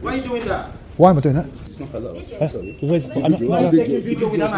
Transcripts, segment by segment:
Why are you doing that? Why am I doing that? It's not allowed.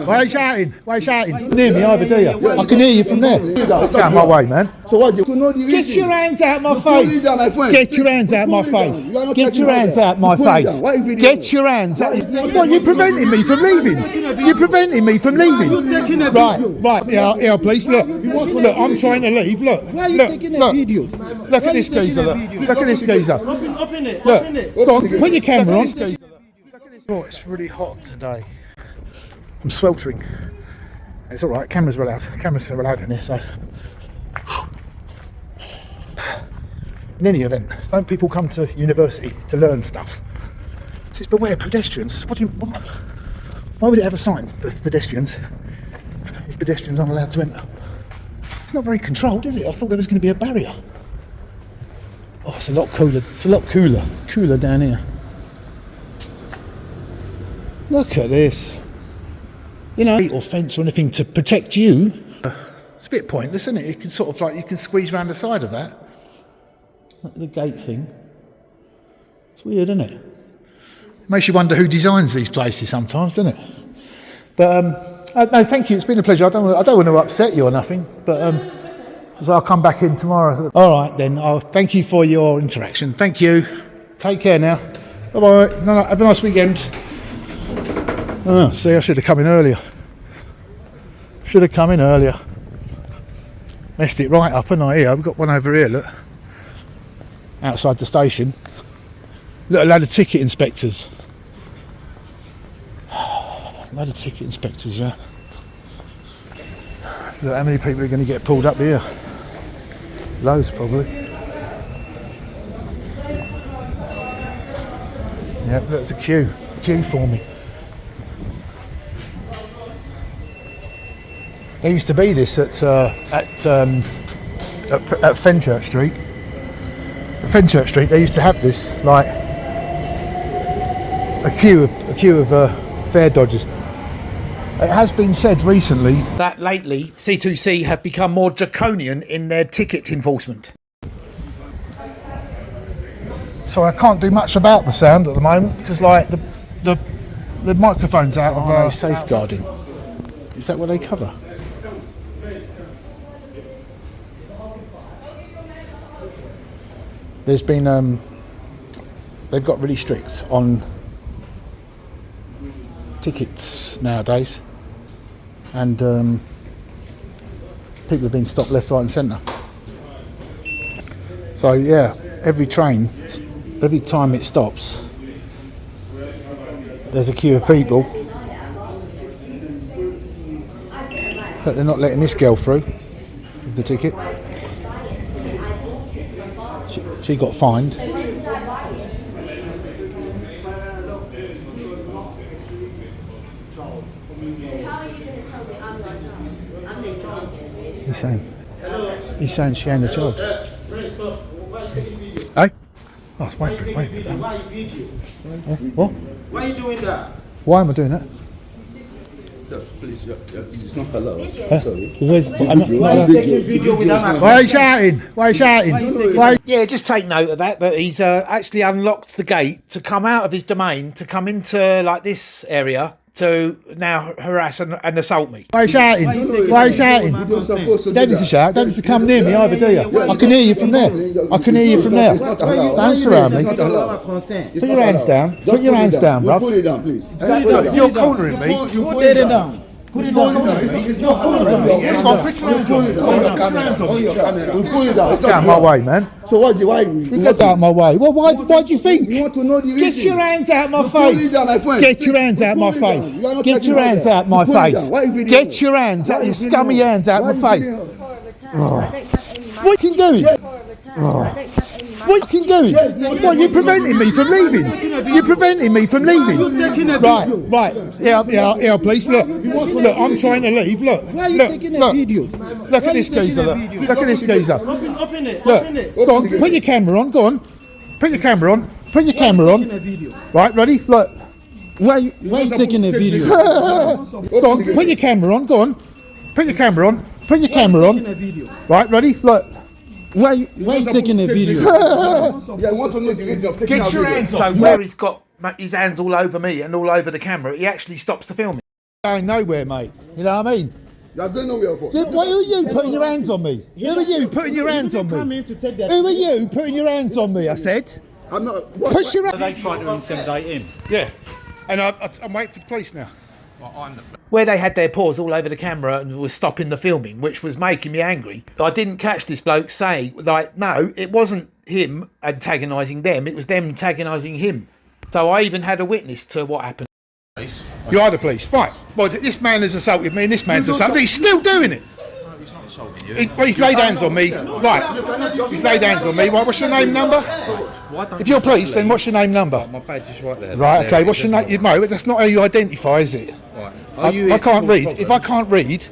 Why are you shouting? Why are you shouting? Near me either, do you? I can hear you from there. Get out of my way, man. So what? To know the Get your hands out my face. Get your hands out my face. Get your hands out my face. Get your hands out. What, you're preventing me from leaving? You're preventing me from leaving? Right, yeah, please, look, I'm trying to leave, look. Why are you taking a video? Look at this geezer, look at this geezer. Open it, Look, open it. go on, put your camera on. Oh, it's really hot today. I'm sweltering. It's all right. Cameras are allowed. Cameras are allowed in here. So, in any event, don't people come to university to learn stuff? It says beware pedestrians. Why would it have a sign for pedestrians if pedestrians aren't allowed to enter? It's not very controlled, is it? I thought there was going to be a barrier. Oh, it's a lot cooler. It's a lot cooler down here. Look at this. You know, or fence or anything to protect you. It's a bit pointless, isn't it? You can sort of like, you can squeeze around the side of that. Like the gate thing. It's weird, isn't it? Makes you wonder who designs these places sometimes, doesn't it? But no, thank you. It's been a pleasure. I don't want to upset you or nothing. But so I'll come back in tomorrow. All right then. I'll thank you for your interaction. Thank you. Take care now. Bye bye. No, have a nice weekend. Oh, see, I should have come in earlier. Messed it right up, haven't I? Here, we've got one over here, look. Outside the station. Look, a load of ticket inspectors. Yeah. Look, how many people are going to get pulled up here? Loads, probably. Yep, there's a queue for me. There used to be this at Fenchurch Street. At Fenchurch Street, they used to have this, like a queue of fare dodgers. It has been said recently that lately C2C have become more draconian in their ticket enforcement. So I can't do much about the sound at the moment because, like, the microphone's out of safeguarding. Is that what they cover? There's been they've got really strict on tickets nowadays, and people have been stopped left, right and centre. So yeah, every time it stops, there's a queue of people, but they're not letting this girl through with the ticket. She got fined. He's saying she ain't a child. Hey? Oh, it's wait for that. What? Why are you doing that? Why am I doing that? Please, it's not allowed. Sorry. Why are you taking video without my Why are you shouting? Yeah, just take note of that he's actually unlocked the gate to come out of his domain, to come into like this area, to now harass and assault me. Why are you shouting? You don't need to shout. Don't need to come near me either, do you? I can hear you from there. Don't surround me. Put your hands down. Put your hands down, bruv. Pull it down, please. You're cornering me. Put it down. Put it down. It's not cornering me. Put it down. Get out of my way, man. So why? Get out of my way. Well, why do you think? You want to know the reason? Get your hands out my face. Get your hands out my face. Get your hands out my face. Get your hands out, your scummy hands out my face. What you can do? What you can do? What, you're preventing me from leaving? You're preventing me from leaving? Right. Yeah, please, look, I'm trying to leave, look. Why are you taking a video? Look at this geezer, look at this geezer. Open it. Look, go on, put your camera on, go on. Put your camera on. Right, ready? Look. Why are you taking a video? Go on, put your camera on, go on. Put your camera on. Right, ready? Look. Why you taking a video? Yeah, I want to know the reason of taking Get a your video. hands off. So where he's got his hands all over me and all over the camera, he actually stops the filming. Going nowhere, mate. You know what I mean? You are going nowhere for. Why are you putting your hands on me? Who are you putting your hands on me? Who are you putting your hands on me? I said. I'm not. Push your Are they trying to intimidate him? Yeah, and I'm waiting for the police now. Where they had their paws all over the camera and was stopping the filming, which was making me angry. I didn't catch this bloke saying, like, no, it wasn't him antagonising them, it was them antagonising him. So I even had a witness to what happened. You are the police, right? Well, this man has assaulted me and this man's assaulted me. He's still doing it. He's not assaulting you. He's laid hands on me. Right, he's laid hands on me. Right, what's your name, number? If you're police, then what's your name, number? My badge is right there. Right, okay, what's your name? No, that's not how you identify, is it? Right. I can't read. If I can't read,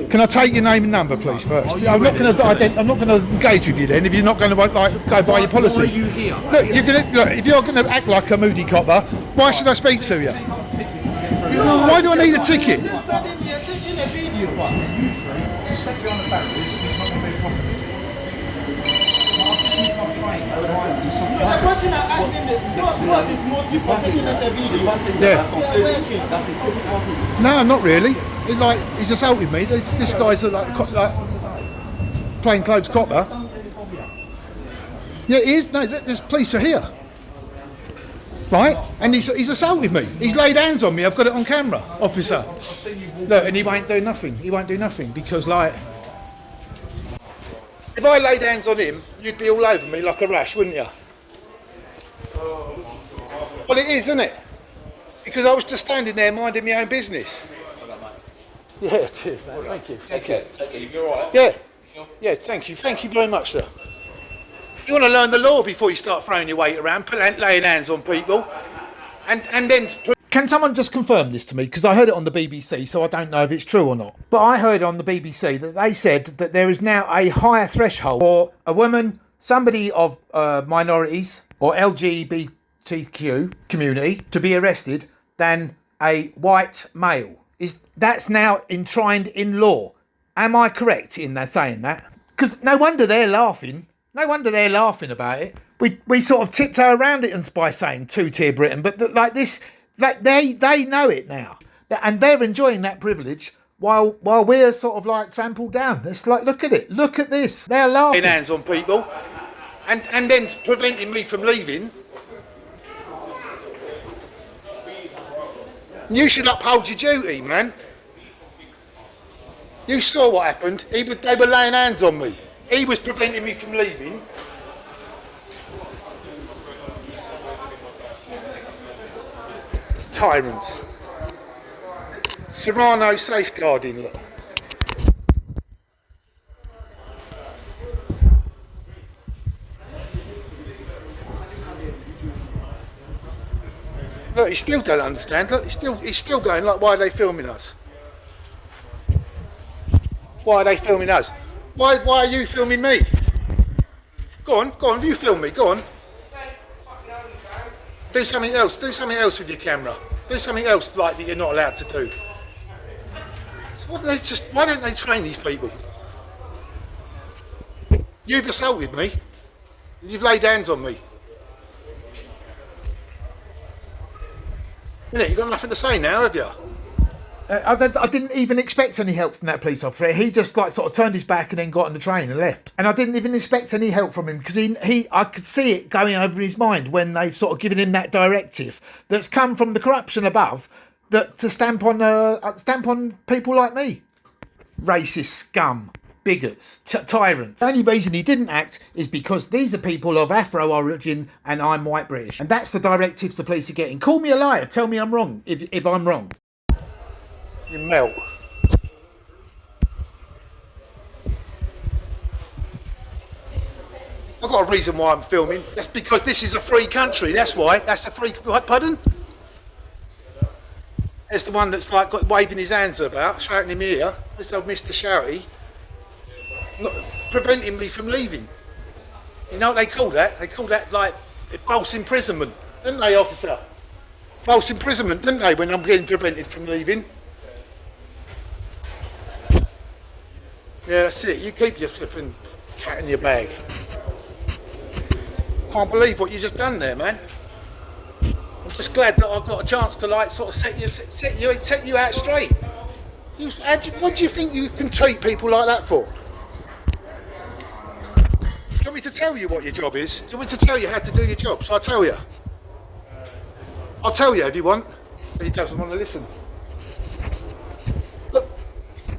can I take your name and number, please, first? I'm not going to engage with you then if you're not going to like go by your policies. Why are you here? Look, if you're going to act like a moody copper, why should I speak to you? Why do I need a ticket? The question I asked him is, what was his motive for taking us a video? Yeah. No, not really. He's assaulted me. This guy's like plainclothes copper. Yeah, he is. No, there's police are here. Right? And he's assaulted me. He's laid hands on me. I've got it on camera, officer. Look, and he won't do nothing. He won't do nothing because, like, if I laid hands on him, you'd be all over me like a rash, wouldn't you? Well, it is, isn't it? Because I was just standing there minding my own business. Yeah, cheers, mate. Thank you. Okay, you're all right? Yeah. Yeah, thank you. Thank you very much, sir. You want to learn the law before you start throwing your weight around, laying hands on people, and then. Can someone just confirm this to me? Because I heard it on the BBC, so I don't know if it's true or not. But I heard on the BBC that they said that there is now a higher threshold for a woman, somebody of minorities or LGBTQ community to be arrested than a white male. That's now enshrined in law. Am I correct in that saying that? Because no wonder they're laughing. No wonder they're laughing about it. We sort of tiptoe around it by saying two-tier Britain, but this, like they know it now, and they're enjoying that privilege while we're sort of like trampled down. It's like, look at it, look at this. They're laughing. Hands on people, and then preventing me from leaving. You should uphold your duty, man. You saw what happened. They were laying hands on me. He was preventing me from leaving. Tyrants. Serrano safeguarding, look. Look, he still don't understand. Look, he's still going like, why are they filming us? Why are they filming us? Why are you filming me? Go on, you film me, go on. Do something else with your camera. Do something else like that you're not allowed to do. Why don't they train these people? You've assaulted me. You've laid hands on me. You've got nothing to say now, have you? I didn't even expect any help from that police officer. He just like sort of turned his back and then got on the train and left. And I didn't even expect any help from him because I could see it going over his mind when they've sort of given him that directive that's come from the corruption above that to stamp on people like me, racist scum, bigots, tyrants. The only reason he didn't act is because these are people of Afro origin and I'm white British, and that's the directives the police are getting. Call me a liar. Tell me I'm wrong if I'm wrong. You melt. I've got a reason why I'm filming. That's because this is a free country. That's why. That's a free. Pardon? There's the one that's like got waving his hands about, shouting in my ear. This old Mr. Shouty, not preventing me from leaving. You know what they call that? They call that like false imprisonment, didn't they, officer? False imprisonment, didn't they? When I'm getting prevented from leaving. Yeah, that's it. You keep your flipping Cat in your bag. Can't believe what you just done there, man. I'm just glad that I've got a chance to like sort of set you out straight. What do you think you can treat people like that for? Do you want me to tell you what your job is? Do you want me to tell you how to do your job? So I'll tell you. I'll tell you if you want. But he doesn't want to listen. Look,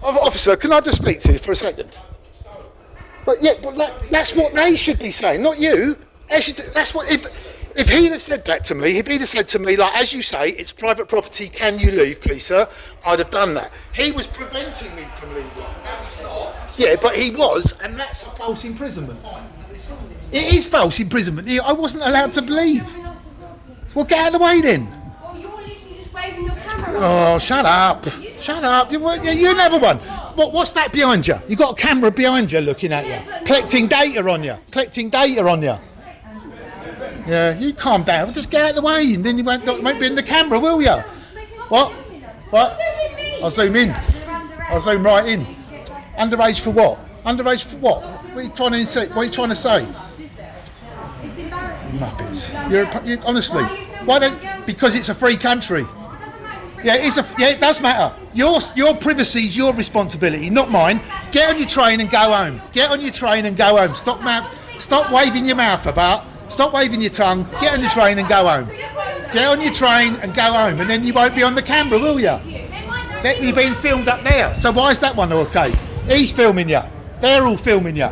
officer, can I just speak to you for a second? But yeah, but that's what they should be saying, not you. They should, that's what if he'd have said that to me, if he'd have said to me, like, as you say, it's private property, can you leave, please, sir? I'd have done that. He was preventing me from leaving. Yeah, but he was, and that's a false imprisonment. It is false imprisonment. I wasn't allowed to leave. Well, get out of the way then. Well, you're literally just waving your camera. Oh, shut up. Shut up. You're another one. What's that behind you? You got a camera behind you looking at you. Collecting data on you. Collecting data on you. Yeah, you calm down. Just get out of the way and then you won't be in the camera, will you? What? What? I'll zoom in. I'll zoom right in. Underage for what? Underage for what? What are you trying to say? What are you trying to say? It's embarrassing. Muppets. You honestly. Why don't? Because it's a free country. Yeah, it does matter. Your privacy is your responsibility, not mine. Get on your train and go home. Get on your train and go home. Stop waving your mouth about. Stop waving your tongue. Get on the train and go home. Get on your train and go home, and then you won't be on the camera, will you? You're being filmed up there. So why is that one okay? He's filming you. They're all filming you.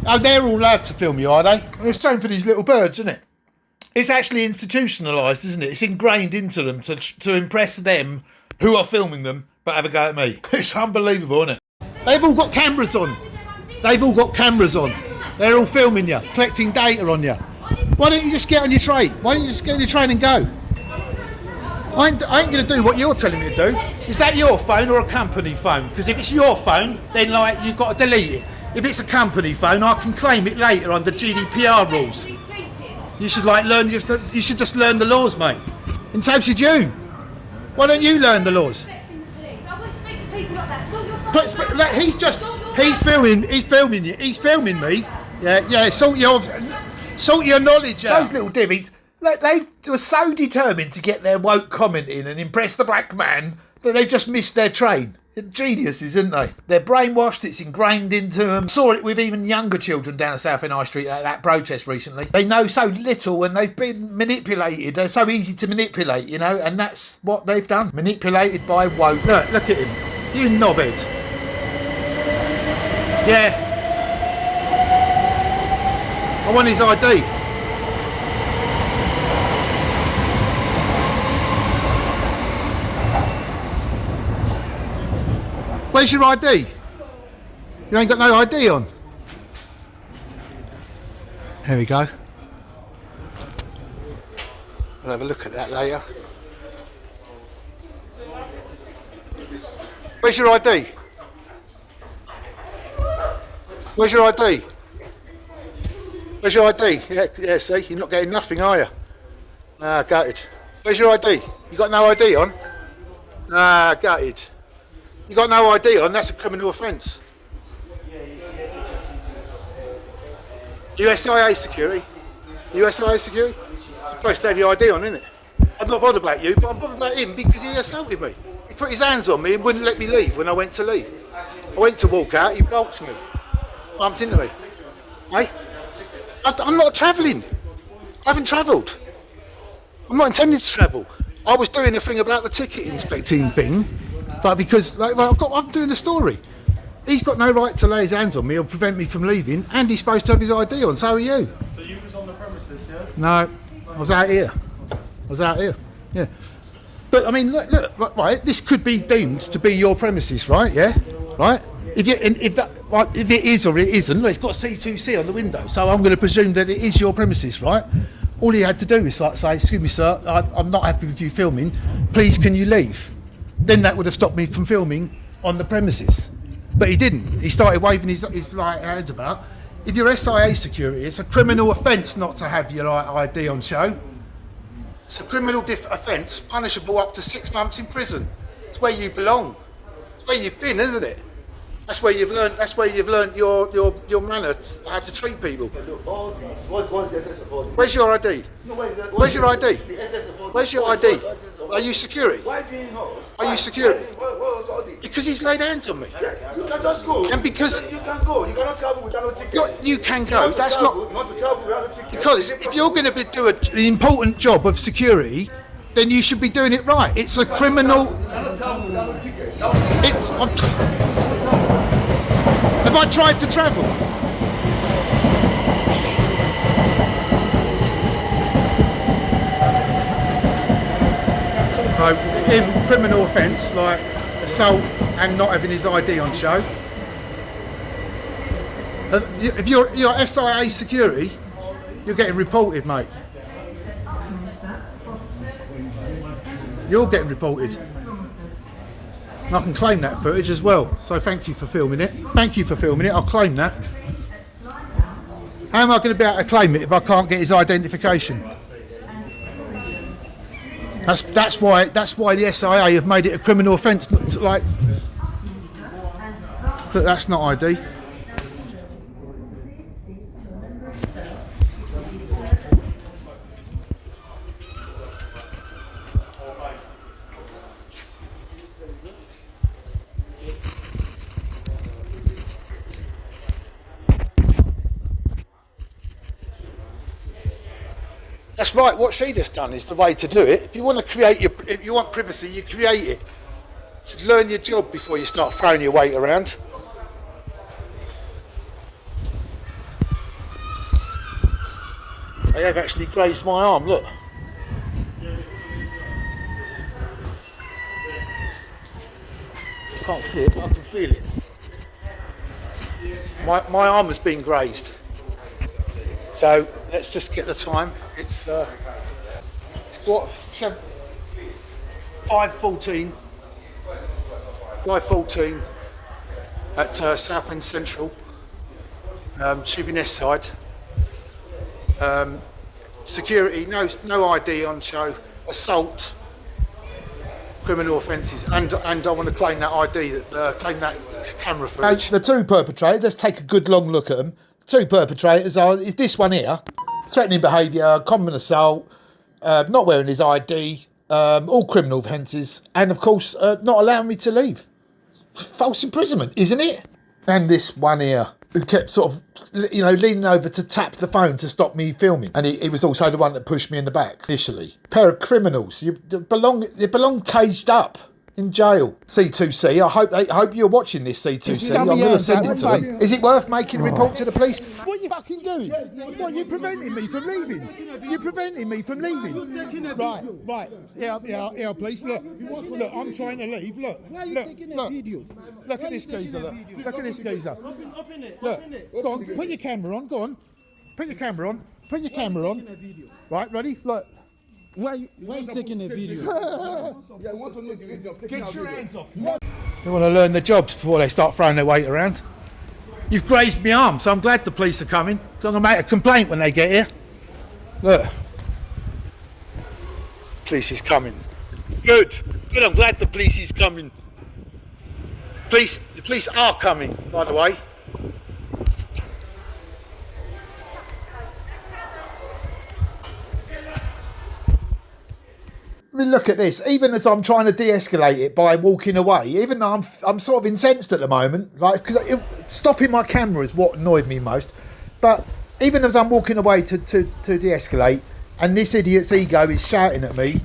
Oh, they're all allowed to film you, are they? It's the same for these little birds, isn't it? It's actually institutionalised, isn't it? It's ingrained into them to impress them who are filming them, but have a go at me. It's unbelievable, isn't it? They've all got cameras on. They've all got cameras on. They're all filming you, collecting data on you. Why don't you just get on your train? Why don't you just get on your train and go? I ain't going to do what you're telling me to do. Is that your phone or a company phone? Because if it's your phone, then like you've got to delete it. If it's a company phone, I can claim it later under GDPR rules. You should you should just learn the laws, mate. And so should you. Why don't you learn the laws? But he's filming you. He's filming me. Yeah. Sort your knowledge out. Those little divvies, they were so determined to get their woke comment in and impress the black man that they've just missed their train. They're geniuses, aren't they? They're brainwashed, it's ingrained into them. Saw it with even younger children down south in High Street at that protest recently. They know so little and they've been manipulated. They're so easy to manipulate, you know, and that's what they've done. Manipulated by woke. Look at him. You knobhead. Yeah. I want his ID. Where's your ID? You ain't got no ID on. There we go. We'll have a look at that later. Where's your ID? Where's your ID? Where's your ID? Yeah, see, you're not getting nothing, are you? Ah, gutted. Where's your ID? You got no ID on? Ah, gutted. You got no ID on, that's a criminal offence. USIA security? USIA security? You're supposed to have your ID on, isn't it? I'm not bothered about you, but I'm bothered about him because he assaulted me. He put his hands on me and wouldn't let me leave when I went to leave. I went to walk out, he bolted me. Bumped into me. Hey? I'm not travelling. I haven't travelled. I'm not intending to travel. I was doing a thing about the ticket inspecting thing, but because I'm doing a story. He's got no right to lay his hands on me or prevent me from leaving, and he's supposed to have his ID on, so are you. So you was on the premises, yeah? No, I was out here. Yeah. But I mean, look, right, this could be deemed to be your premises, right? Yeah? Right? If it is or it isn't, look, it's got C2C on the window, so I'm going to presume that it is your premises, right? All he had to do is like say, excuse me, sir, I'm not happy with you filming. Please, can you leave? Then that would have stopped me from filming on the premises. But he didn't. He started waving his like hands about. If you're SIA security, it's a criminal offence not to have your ID on show. It's a criminal offence punishable up to 6 months in prison. It's where you belong. It's where you've been, isn't it? That's where you've learned. That's where you've learned your manner, how to treat people. Look, all these. What's the essence of all this? Where's your ID? No, Where's your ID? The essence of all Where's this? your What's ID? the essence of all Are you this? security? Why being host? Are you security? What was all this? Because he's laid hands on me. Yeah, you can just go. And because- you can go. You cannot travel without no ticket. You can You go. want to That's travel, not You want to travel without a ticket. because Is it if you're possible? going to do the important job of security, then you should be doing it right. It's a criminal. You cannot travel without no ticket. It's. Have I tried to travel? No, in criminal offence like assault and not having his ID on show. If you're SIA security, you're getting reported, mate. You're getting reported. And I can claim that footage as well. So thank you for filming it. Thank you for filming it. I'll claim that. How am I going to be able to claim it if I can't get his identification? That's why the SIA have made it a criminal offence. Like, but that's not ID. That's right. What she just done is the way to do it. If you want to create if you want privacy, you create it. You should learn your job before you start throwing your weight around. They have actually grazed my arm. Look. Can't see it, but I can feel it. My arm has been grazed. So let's just get the time. It's what 5:14. 5:14 at Southend Central, Shibiness side. Security, no ID on show. Assault, criminal offences, and I want to claim that ID, claim that camera footage. The two perpetrators. Let's take a good long look at them. Two perpetrators are this one here, threatening behaviour, common assault, not wearing his ID, all criminal offences, and of course not allowing me to leave. False imprisonment, isn't it? And this one here, who kept sort of, leaning over to tap the phone to stop me filming, and he was also the one that pushed me in the back initially. Pair of criminals. They belong caged up in jail. C2C, I hope you're watching this, C2C. I'm going to send it to them. Is it worth making a report to the police? What are you fucking doing? What, you're preventing me from leaving? You're preventing me from leaving? Right. Yeah, please, look, I'm trying to leave, look. Why are you taking a video? Look at this geezer, look at this geezer. Open it. Look, go on, put your camera on, go on. Put your camera on. Right, ready? Look. Why are you taking a video? Yeah, I want to know the reason of taking Get a your video. hands off. They want to learn the jobs before they start throwing their weight around. You've grazed my arm, so I'm glad the police are coming. So I'm going to make a complaint when they get here. Look. Police is coming. Good, I'm glad the police is coming. The police are coming, by the way. I mean, look at this. Even as I'm trying to de-escalate it by walking away, even though I'm sort of incensed at the moment, like, because stopping my camera is what annoyed me most. But even as I'm walking away to de-escalate, and this idiot's ego is shouting at me,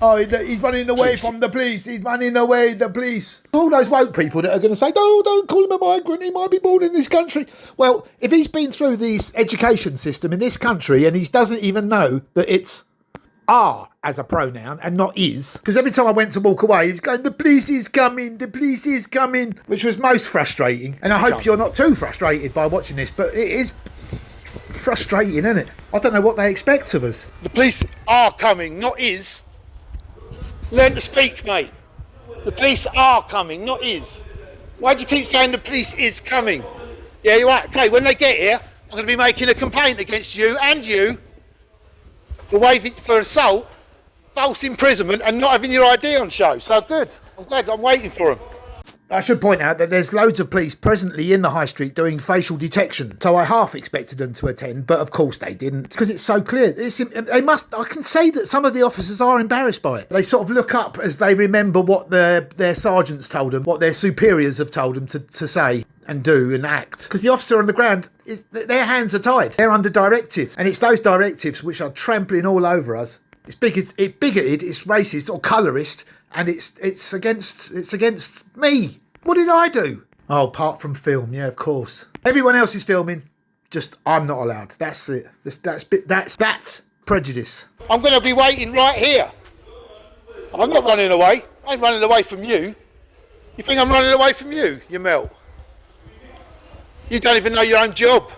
oh, he's running away from the police. He's running away, the police. All those woke people that are going to say, no, don't call him a migrant. He might be born in this country. Well, if he's been through this education system in this country and he doesn't even know that it's are as a pronoun and not is, because every time I went to walk away he was going, the police is coming, which was most frustrating. And I hope you're not too frustrated by watching this, but it is frustrating, isn't it? I don't know what they expect of us. The police are coming, not is. Learn to speak, mate. The police are coming, not is. Why do you keep saying the police is coming? Yeah, you're right. Okay, when they get here, I'm going to be making a complaint against you and you for assault, false imprisonment, and not having your ID on show. So good. I'm glad. I'm waiting for them. I should point out that there's loads of police presently in the high street doing facial detection. So I half expected them to attend, but of course they didn't, because it's so clear. I can say that some of the officers are embarrassed by it. They sort of look up as they remember what their sergeants told them, what their superiors have told them to say and do and act. Because the officer on the ground, their hands are tied. They're under directives. And it's those directives which are trampling all over us. It's bigoted, it's racist or colourist, and it's against me. What did I do? Oh, apart from film, yeah, of course. Everyone else is filming, just I'm not allowed. That's it. That's prejudice. I'm going to be waiting right here. I'm not running away. I ain't running away from you. You think I'm running away from you? You melt. You don't even know your own job.